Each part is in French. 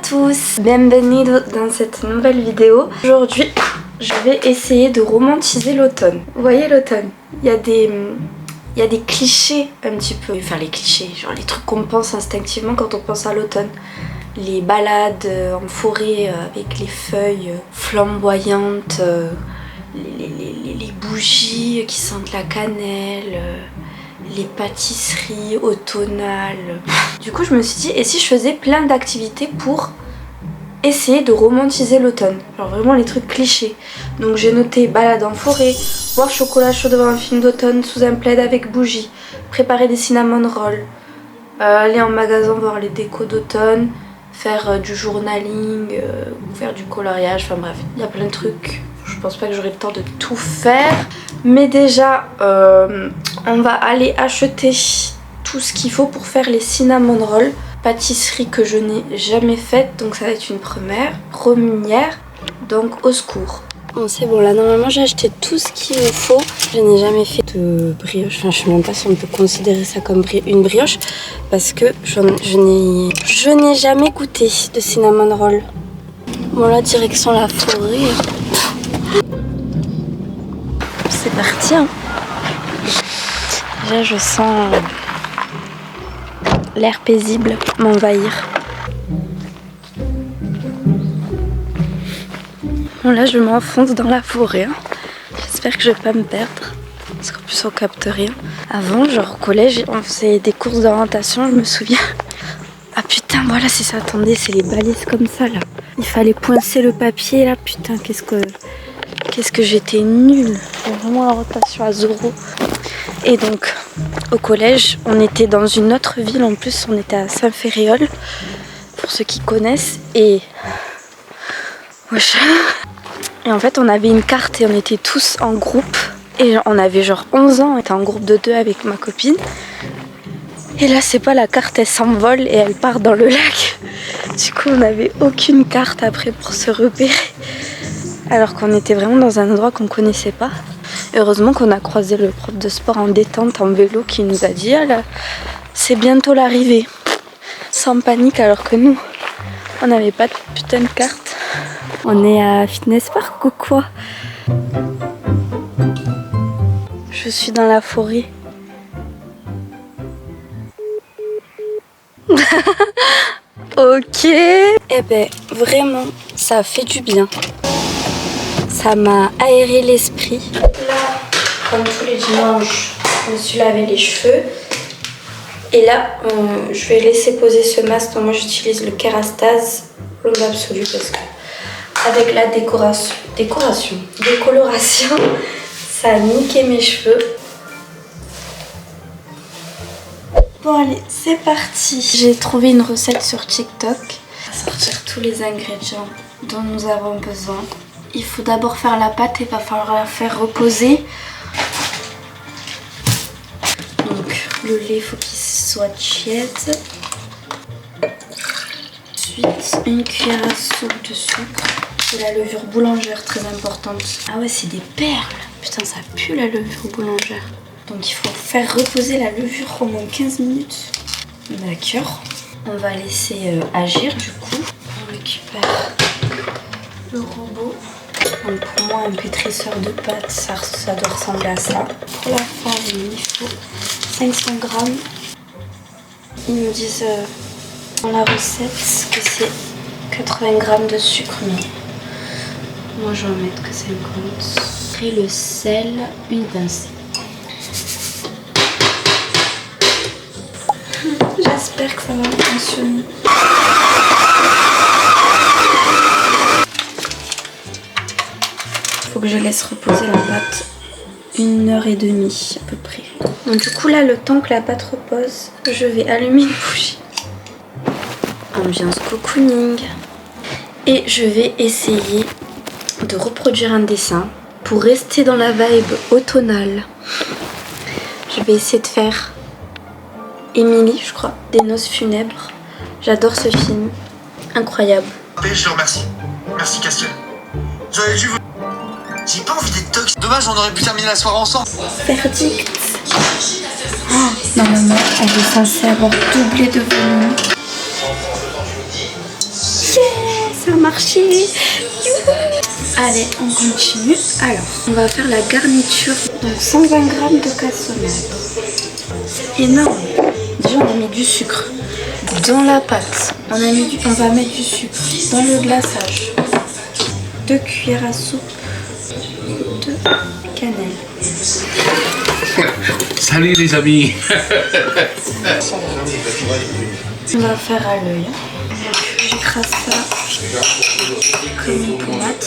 tous, bienvenue dans cette nouvelle vidéo. Aujourd'hui, je vais essayer de romantiser l'automne. Vous voyez l'automne, il y a des clichés un petit peu. Enfin les clichés, genre les trucs qu'on pense instinctivement quand on pense à l'automne. Les balades en forêt avec les feuilles flamboyantes, les bougies qui sentent la cannelle, les pâtisseries automnales. Du coup je me suis dit, et si je faisais plein d'activités pour essayer de romantiser l'automne, genre vraiment les trucs clichés. Donc j'ai noté balade en forêt, boire chocolat chaud devant un film d'automne sous un plaid avec bougies, préparer des cinnamon rolls, aller en magasin voir les décos d'automne, faire du journaling, faire du coloriage, enfin bref, il y a plein de trucs. Je pense pas que j'aurai le temps de tout faire, mais déjà on va aller acheter tout ce qu'il faut pour faire les cinnamon rolls, pâtisserie que je n'ai jamais faite, donc ça va être une première, donc au secours. Bon c'est bon, là normalement j'ai acheté tout ce qu'il me faut. Je n'ai jamais fait de brioche, enfin je sais même pas si on peut considérer ça comme une brioche, parce que je n'ai jamais goûté de cinnamon roll. Bon là direction la forêt. C'est parti hein. Déjà je sens l'air paisible m'envahir. Bon là je m'enfonce dans la forêt hein. J'espère que je vais pas me perdre, parce qu'en plus on capte rien. Avant genre au collège on faisait des courses d'orientation, je me souviens. Ah putain voilà c'est ça, attendez, c'est les balises comme ça là. Il fallait poincer le papier là, putain qu'est-ce que j'étais nulle. J'ai vraiment la rotation à 0. Et donc au collège on était dans une autre ville, en plus on était à Saint-Ferréol pour ceux qui connaissent. Et wesh. Et en fait on avait une carte et on était tous en groupe. Et on avait genre 11 ans, on était en groupe de 2 avec ma copine. Et là c'est pas, la carte elle s'envole et elle part dans le lac. Du coup on n'avait aucune carte après pour se repérer. Alors qu'on était vraiment dans un endroit qu'on connaissait pas. Heureusement qu'on a croisé le prof de sport en détente en vélo qui nous a dit ah là, c'est bientôt l'arrivée. Sans panique, alors que nous on n'avait pas de putain de carte. On est à Fitness Park ou quoi? Je suis dans la forêt. Ok. Eh ben vraiment ça fait du bien. Ça m'a aéré l'esprit. Là, comme tous les dimanches, je me suis lavé les cheveux. Et là, je vais laisser poser ce masque. Donc moi j'utilise le Kérastase Blonde Absolue parce que avec la décoloration, ça a niqué mes cheveux. Bon allez, c'est parti. J'ai trouvé une recette sur TikTok. On va sortir tous les ingrédients dont nous avons besoin. Il faut d'abord faire la pâte et il va falloir la faire reposer. Donc le lait, il faut qu'il soit tiède. Ensuite, une cuillère à soupe de sucre. De la levure boulangère, très importante. Ah ouais, c'est des perles. Putain, ça pue la levure boulangère. Donc il faut faire reposer la levure au moins 15 minutes. D'accord. On va laisser agir du coup. On récupère le robot. Donc pour moi un pétrisseur de pâtes ça doit ressembler à ça. Pour la farine il faut 500 grammes. Ils nous disent dans la recette que c'est 80 grammes de sucre, mais moi je vais en mettre que 50. Et le sel, une pincée. J'espère que ça va fonctionner. Faut que je laisse reposer la pâte 1h30 à peu près. Donc du coup là, le temps que la pâte repose, je vais allumer une bougie. Ambiance cocooning. Et je vais essayer de reproduire un dessin pour rester dans la vibe automnale. Je vais essayer de faire Émilie, je crois, des noces funèbres. J'adore ce film, incroyable. Je te remercie. Merci Castiel. J'aurais dû vous... J'ai pas envie d'être toxique. Dommage, on aurait pu terminer la soirée ensemble. Verdict. Oh, normalement, elle est censée avoir doublé de volume. marché. Allez, on continue. Alors, on va faire la garniture. Donc 120 g de cassonade. C'est énorme. Déjà, on a mis du sucre dans la pâte. On va mettre du sucre dans le glaçage. 2 cuillères à soupe de cannelle. Salut les amis. On va faire à l'œil. J'écrase ça comme une tomate.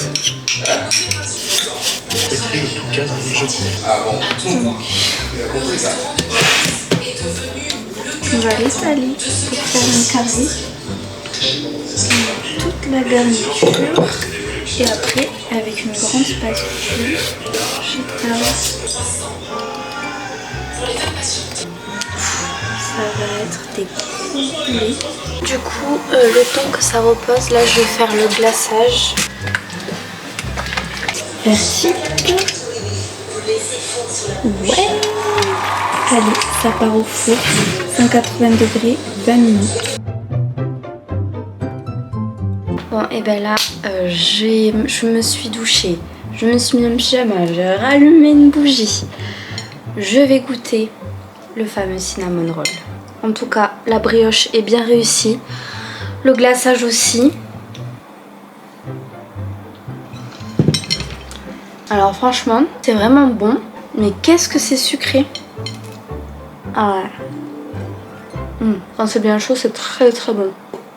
On va l'étaler pour faire un carré. Toute la garniture. Et après, avec une grande spatule, j'étale. Ça va être des coulées. Du coup, le temps que ça repose, là je vais faire le glaçage. Vertique. Ouais. Allez, ça part au four. 180 degrés, 20 minutes. Bon, et ben là, je me suis douchée. Je me suis mis en pyjama, j'ai rallumé une bougie. Je vais goûter le fameux cinnamon roll. En tout cas, la brioche est bien réussie. Le glaçage aussi. Alors franchement, c'est vraiment bon. Mais qu'est-ce que c'est sucré. Ah ouais. Quand c'est bien chaud, c'est très très bon.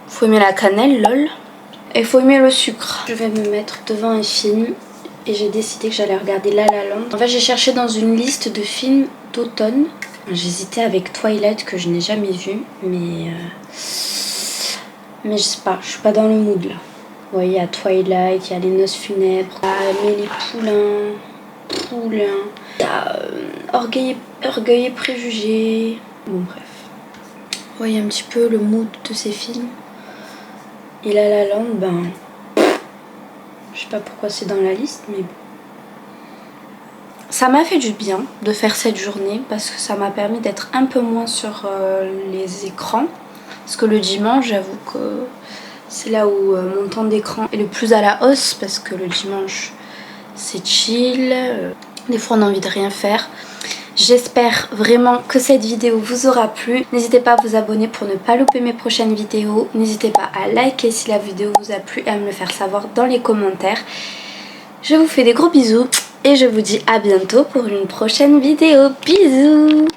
Faut aimer la cannelle, lol. Et faut aimer le sucre. Je vais me mettre devant un film. Et j'ai décidé que j'allais regarder La La Land. En fait, j'ai cherché dans une liste de films d'automne. J'hésitais avec Twilight que je n'ai jamais vu, mais je sais pas, je suis pas dans le mood là. Vous voyez, il y a Twilight, il y a Les Noces Funèbres, il y a Amélie Poulain, il y a Orgueil et Préjugés. Bon bref. Vous voyez un petit peu le mood de ces films. Et La La Land, ben, je sais pas pourquoi c'est dans la liste, mais bon. Ça m'a fait du bien de faire cette journée parce que ça m'a permis d'être un peu moins sur les écrans. Parce que le dimanche, j'avoue que c'est là où mon temps d'écran est le plus à la hausse parce que le dimanche, c'est chill. Des fois, on a envie de rien faire. J'espère vraiment que cette vidéo vous aura plu. N'hésitez pas à vous abonner pour ne pas louper mes prochaines vidéos. N'hésitez pas à liker si la vidéo vous a plu et à me le faire savoir dans les commentaires. Je vous fais des gros bisous. Et je vous dis à bientôt pour une prochaine vidéo. Bisous!